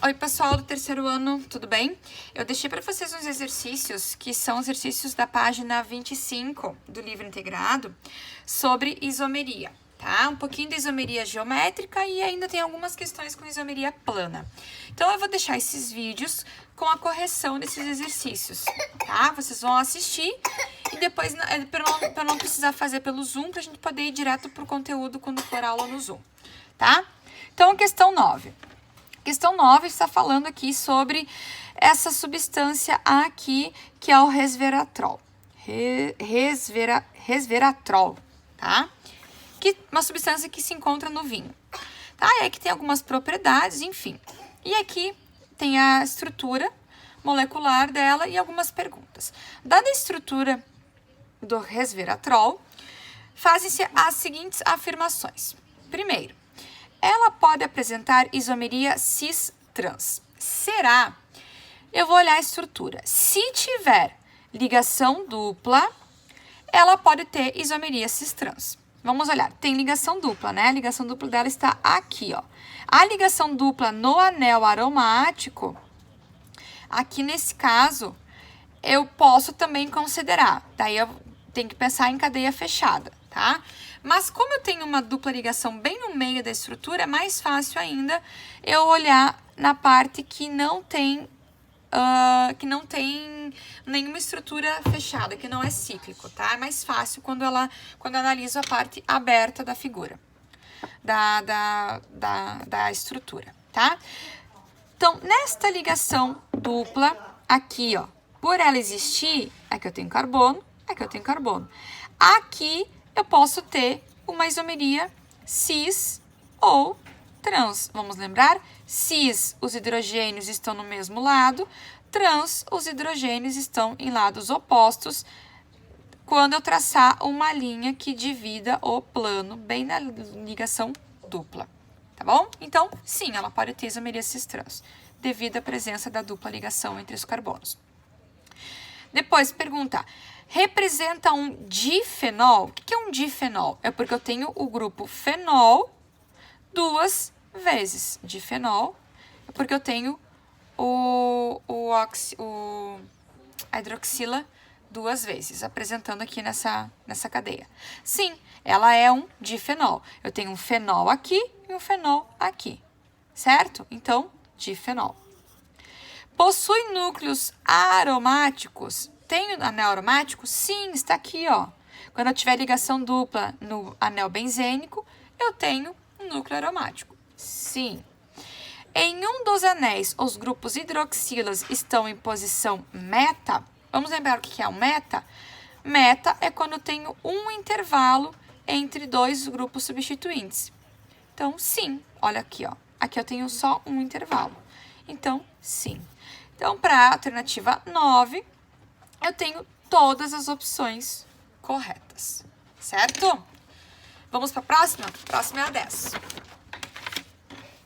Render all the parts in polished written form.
Oi, pessoal do terceiro ano, tudo bem? Eu deixei para vocês uns exercícios, que são exercícios da página 25 do livro integrado, sobre isomeria, tá? Um pouquinho de isomeria geométrica e ainda tem algumas questões com isomeria plana. Então, eu vou deixar esses vídeos com a correção desses exercícios, tá? Vocês vão assistir e depois, para não precisar fazer pelo Zoom, para a gente poder ir direto para o conteúdo quando for aula no Zoom, tá? Então, questão 9. Questão 9 está falando aqui sobre essa substância aqui, que é o resveratrol. Resveratrol, tá? Que uma substância que se encontra no vinho. Tá? E aqui tem algumas propriedades, enfim. E aqui tem a estrutura molecular dela e algumas perguntas. Dada a estrutura do resveratrol, fazem-se as seguintes afirmações. Primeiro, ela pode apresentar isomeria cis-trans. Será? Eu vou olhar a estrutura. Se tiver ligação dupla, ela pode ter isomeria cis-trans. Vamos olhar. Tem ligação dupla, né? A ligação dupla dela está aqui, ó. A ligação dupla no anel aromático, aqui nesse caso, eu posso também considerar. Daí eu tenho que pensar em cadeia fechada, tá? Mas como eu tenho uma dupla ligação bem no meio da estrutura, é mais fácil ainda eu olhar na parte que não tem nenhuma estrutura fechada, que não é cíclico, tá? É mais fácil quando eu analiso a parte aberta da figura, da estrutura, tá? Então, nesta ligação dupla, aqui, ó, por ela existir, aqui eu tenho carbono, aqui eu tenho carbono. Aqui eu posso ter uma isomeria cis ou trans. Vamos lembrar? Cis, os hidrogênios estão no mesmo lado. Trans, os hidrogênios estão em lados opostos. Quando eu traçar uma linha que divida o plano bem na ligação dupla. Tá bom? Então, sim, ela pode ter isomeria cis-trans, devido à presença da dupla ligação entre os carbonos. Depois, pergunta, representa um difenol? O que é um difenol? É porque eu tenho o grupo fenol duas vezes. Difenol é porque eu tenho a hidroxila duas vezes, apresentando aqui nessa cadeia. Sim, ela é um difenol. Eu tenho um fenol aqui e um fenol aqui, certo? Então, difenol. Possui núcleos aromáticos? Tem anel aromático? Sim, está aqui, ó. Quando eu tiver ligação dupla no anel benzênico, eu tenho um núcleo aromático. Sim. Em um dos anéis, os grupos hidroxilas estão em posição meta. Vamos lembrar o que é um meta? Meta é quando eu tenho um intervalo entre dois grupos substituintes. Então, sim. Olha aqui, ó. Aqui eu tenho só um intervalo. Então, sim. Então, para a alternativa 9, eu tenho todas as opções corretas, certo? Vamos para a próxima? A próxima é a 10.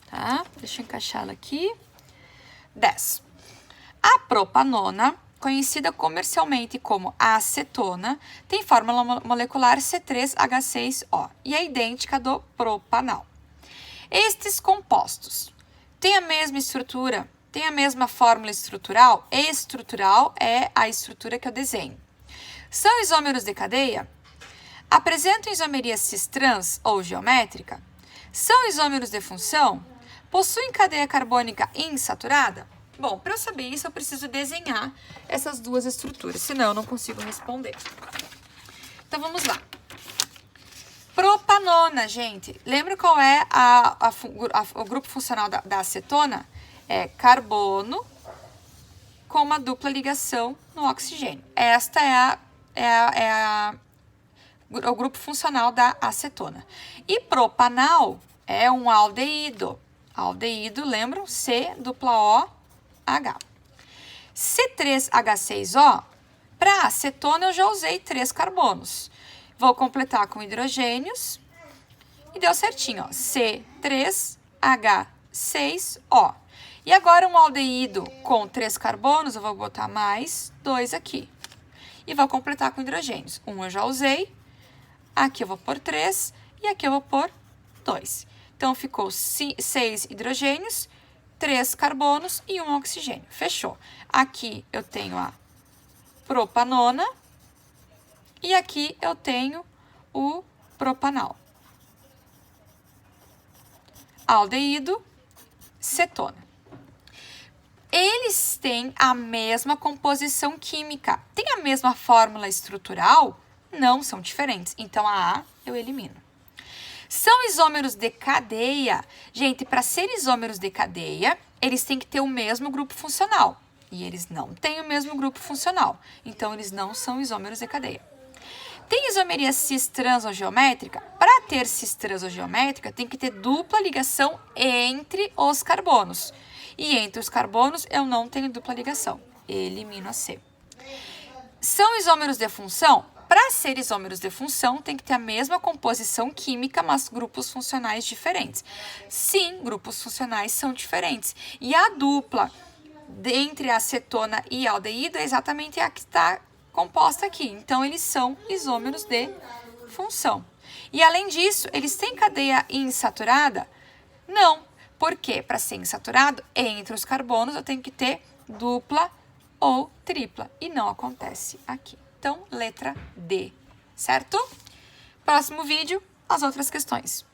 Tá? Deixa eu encaixar ela aqui. 10. A propanona, conhecida comercialmente como acetona, tem fórmula molecular C3H6O e é idêntica do propanal. Estes compostos têm a mesma estrutura? Tem a mesma fórmula estrutural? Estrutural é a estrutura que eu desenho. São isômeros de cadeia? Apresentam isomeria cis-trans ou geométrica? São isômeros de função? Possuem cadeia carbônica insaturada? Bom, para eu saber isso, eu preciso desenhar essas duas estruturas, senão eu não consigo responder. Então, vamos lá. Propanona, gente. Lembra qual é o grupo funcional da acetona? É carbono com uma dupla ligação no oxigênio. Esta é o grupo funcional da acetona. E propanal é um aldeído. Aldeído, lembram? C-O-H. C3H6O, para acetona eu já usei 3 carbonos. Vou completar com hidrogênios e deu certinho, ó. C3H6O. E agora um aldeído com 3 carbonos, eu vou botar mais 2 aqui. E vou completar com hidrogênios. Um eu já usei, aqui eu vou pôr 3 e aqui eu vou pôr 2. Então, ficou 6 hidrogênios 3 carbonos e 1 oxigênio. Fechou. Aqui eu tenho a propanona e aqui eu tenho o propanal. Aldeído, cetona. Eles têm a mesma composição química. Tem a mesma fórmula estrutural? Não, são diferentes. Então, a A eu elimino. São isômeros de cadeia. Gente, para ser isômeros de cadeia, eles têm que ter o mesmo grupo funcional. E eles não têm o mesmo grupo funcional. Então, eles não são isômeros de cadeia. Tem isomeria cis-transogeométrica? Para ter cis-transogeométrica, tem que ter dupla ligação entre os carbonos. E entre os carbonos, eu não tenho dupla ligação. Elimino a C. São isômeros de função? Para ser isômeros de função, tem que ter a mesma composição química, mas grupos funcionais diferentes. Sim, grupos funcionais são diferentes. E a dupla entre a cetona e a aldeído é exatamente a que está composta aqui. Então, eles são isômeros de função. E, além disso, eles têm cadeia insaturada? Não. Por quê? Para ser insaturado, entre os carbonos, eu tenho que ter dupla ou tripla. E não acontece aqui. Então, letra D, certo? Próximo vídeo, as outras questões.